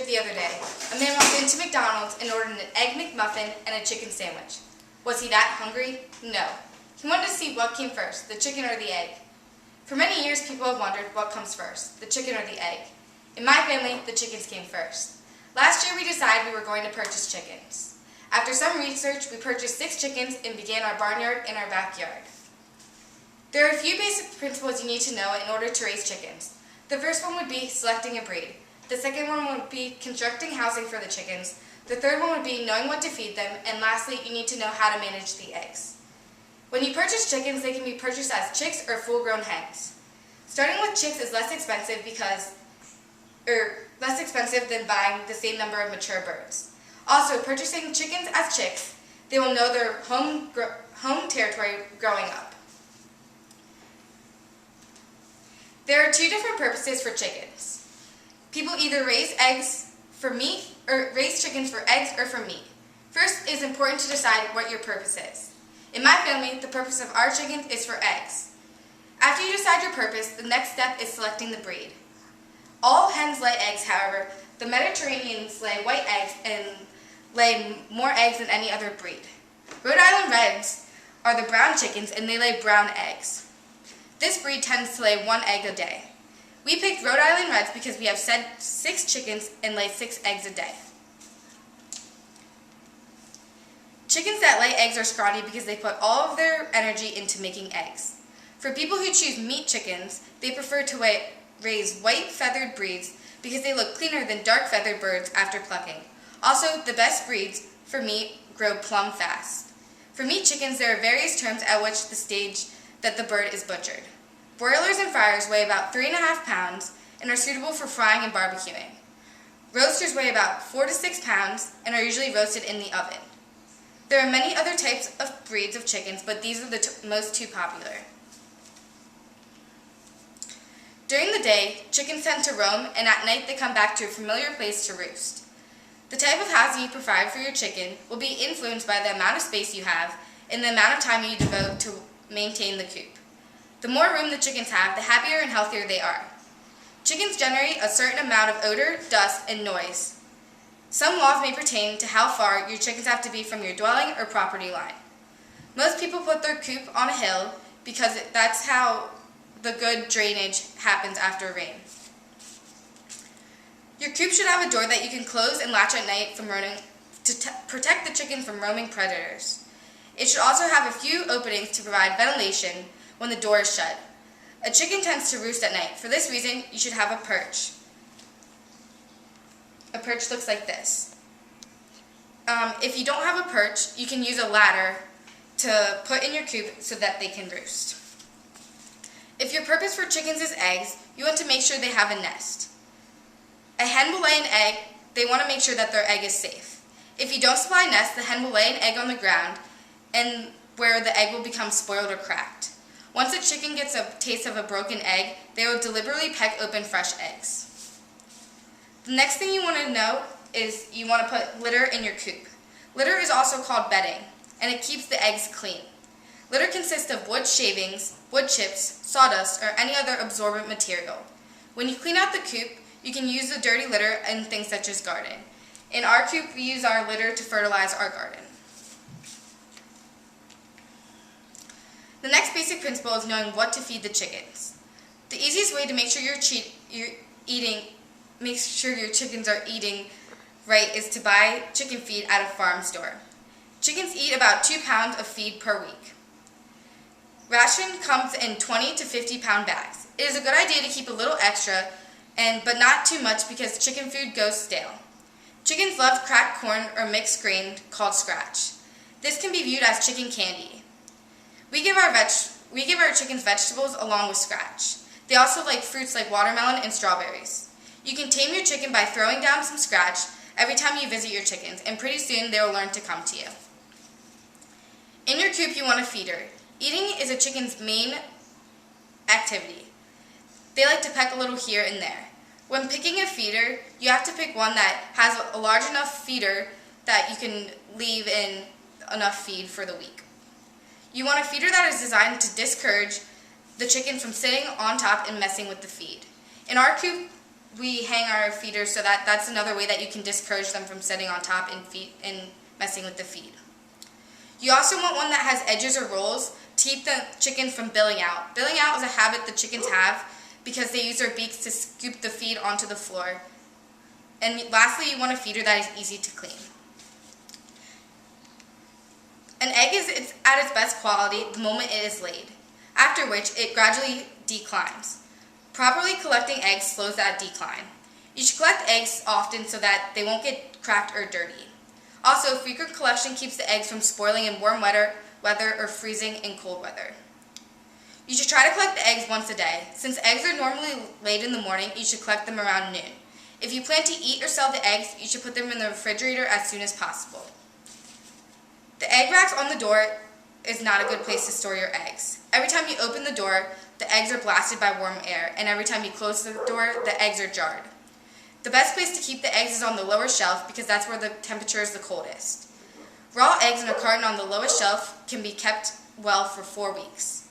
trip the other day. A man walked into McDonald's and ordered an Egg McMuffin and a chicken sandwich. Was he that hungry? No. He wanted to see what came first, the chicken or the egg. For many years, people have wondered what comes first, the chicken or the egg. In my family, the chickens came first. Last year, we decided we were going to purchase chickens. After some research, we purchased 6 chickens and began our barnyard in our backyard. There are a few basic principles you need to know in order to raise chickens. The first one would be selecting a breed. The second one would be constructing housing for the chickens. The third one would be knowing what to feed them. And lastly, you need to know how to manage the eggs. When you purchase chickens, they can be purchased as chicks or full-grown hens. Starting with chicks is less expensive than buying the same number of mature birds. Also, purchasing chickens as chicks, they will know their home territory growing up. There are 2 different purposes for chickens. People either raise eggs for meat or raise chickens for eggs or for meat. First, it is important to decide what your purpose is. In my family, the purpose of our chickens is for eggs. After you decide your purpose, the next step is selecting the breed. All hens lay eggs, however. The Mediterraneans lay white eggs and lay more eggs than any other breed. Rhode Island Reds are the brown chickens and they lay brown eggs. This breed tends to lay 1 egg a day. We picked Rhode Island Reds because we have 6 chickens and lay 6 eggs a day. Chickens that lay eggs are scrawny because they put all of their energy into making eggs. For people who choose meat chickens, they prefer to raise white feathered breeds because they look cleaner than dark feathered birds after plucking. Also, the best breeds for meat grow plumb fast. For meat chickens, there are various terms at which the stage that the bird is butchered. Broilers and fryers weigh about 3.5 pounds and are suitable for frying and barbecuing. Roasters weigh about 4 to 6 pounds and are usually roasted in the oven. There are many other types of breeds of chickens, but these are the most 2 popular. During the day, chickens tend to roam, and at night they come back to a familiar place to roost. The type of housing you provide for your chicken will be influenced by the amount of space you have and the amount of time you devote to maintain the coop. The more room the chickens have, the happier and healthier they are. Chickens generate a certain amount of odor, dust, and noise. Some laws may pertain to how far your chickens have to be from your dwelling or property line. Most people put their coop on a hill because that's how the good drainage happens after rain. Your coop should have a door that you can close and latch at night to protect the chicken from roaming predators. It should also have a few openings to provide ventilation when the door is shut. A chicken tends to roost at night. For this reason, you should have a perch. A perch looks like this. If you don't have a perch, you can use a ladder to put in your coop so that they can roost. If your purpose for chickens is eggs, you want to make sure they have a nest. A hen will lay an egg. They want to make sure that their egg is safe. If you don't supply a nest, the hen will lay an egg on the ground and where the egg will become spoiled or cracked. Once a chicken gets a taste of a broken egg, they will deliberately peck open fresh eggs. The next thing you want to know is you want to put litter in your coop. Litter is also called bedding, and it keeps the eggs clean. Litter consists of wood shavings, wood chips, sawdust, or any other absorbent material. When you clean out the coop, you can use the dirty litter in things such as garden. In our coop, we use our litter to fertilize our garden. The next basic principle is knowing what to feed the chickens. The easiest way to make sure your chickens are eating right is to buy chicken feed at a farm store. Chickens eat about 2 pounds of feed per week. Ration comes in 20 to 50 pound bags. It is a good idea to keep a little extra, but not too much because chicken food goes stale. Chickens love cracked corn or mixed grain called scratch. This can be viewed as chicken candy. We give our chickens vegetables along with scratch. They also like fruits like watermelon and strawberries. You can tame your chicken by throwing down some scratch every time you visit your chickens, and pretty soon they will learn to come to you. In your coop, you want a feeder. Eating is a chicken's main activity. They like to peck a little here and there. When picking a feeder, you have to pick one that has a large enough feeder that you can leave in enough feed for the week. You want a feeder that is designed to discourage the chicken from sitting on top and messing with the feed. In our coop, we hang our feeders so that's another way that you can discourage them from sitting on top and messing with the feed. You also want one that has edges or rolls to keep the chicken from billing out. Billing out is a habit the chickens have because they use their beaks to scoop the feed onto the floor. And lastly, you want a feeder that is easy to clean. An egg is at its best quality the moment it is laid, after which it gradually declines. Properly collecting eggs slows that decline. You should collect eggs often so that they won't get cracked or dirty. Also, frequent collection keeps the eggs from spoiling in warm weather or freezing in cold weather. You should try to collect the eggs once a day. Since eggs are normally laid in the morning, you should collect them around noon. If you plan to eat or sell the eggs, you should put them in the refrigerator as soon as possible. The egg racks on the door is not a good place to store your eggs. Every time you open the door, the eggs are blasted by warm air, and every time you close the door, the eggs are jarred. The best place to keep the eggs is on the lower shelf because that's where the temperature is the coldest. Raw eggs in a carton on the lowest shelf can be kept well for 4 weeks.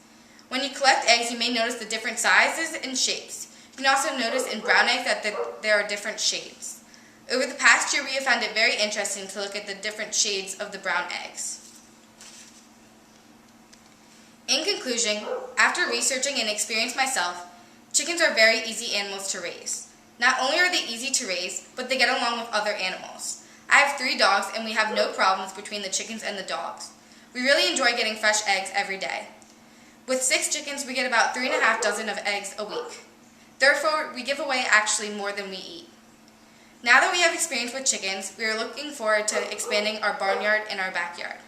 When you collect eggs, you may notice the different sizes and shapes. You can also notice in brown eggs that there are different shades. Over the past year, we have found it very interesting to look at the different shades of the brown eggs. In conclusion, after researching and experiencing myself, chickens are very easy animals to raise. Not only are they easy to raise, but they get along with other animals. I have 3 dogs and we have no problems between the chickens and the dogs. We really enjoy getting fresh eggs every day. With 6 chickens, we get about 3.5 dozen of eggs a week. Therefore, we give away actually more than we eat. Now that we have experience with chickens, we are looking forward to expanding our barnyard and our backyard.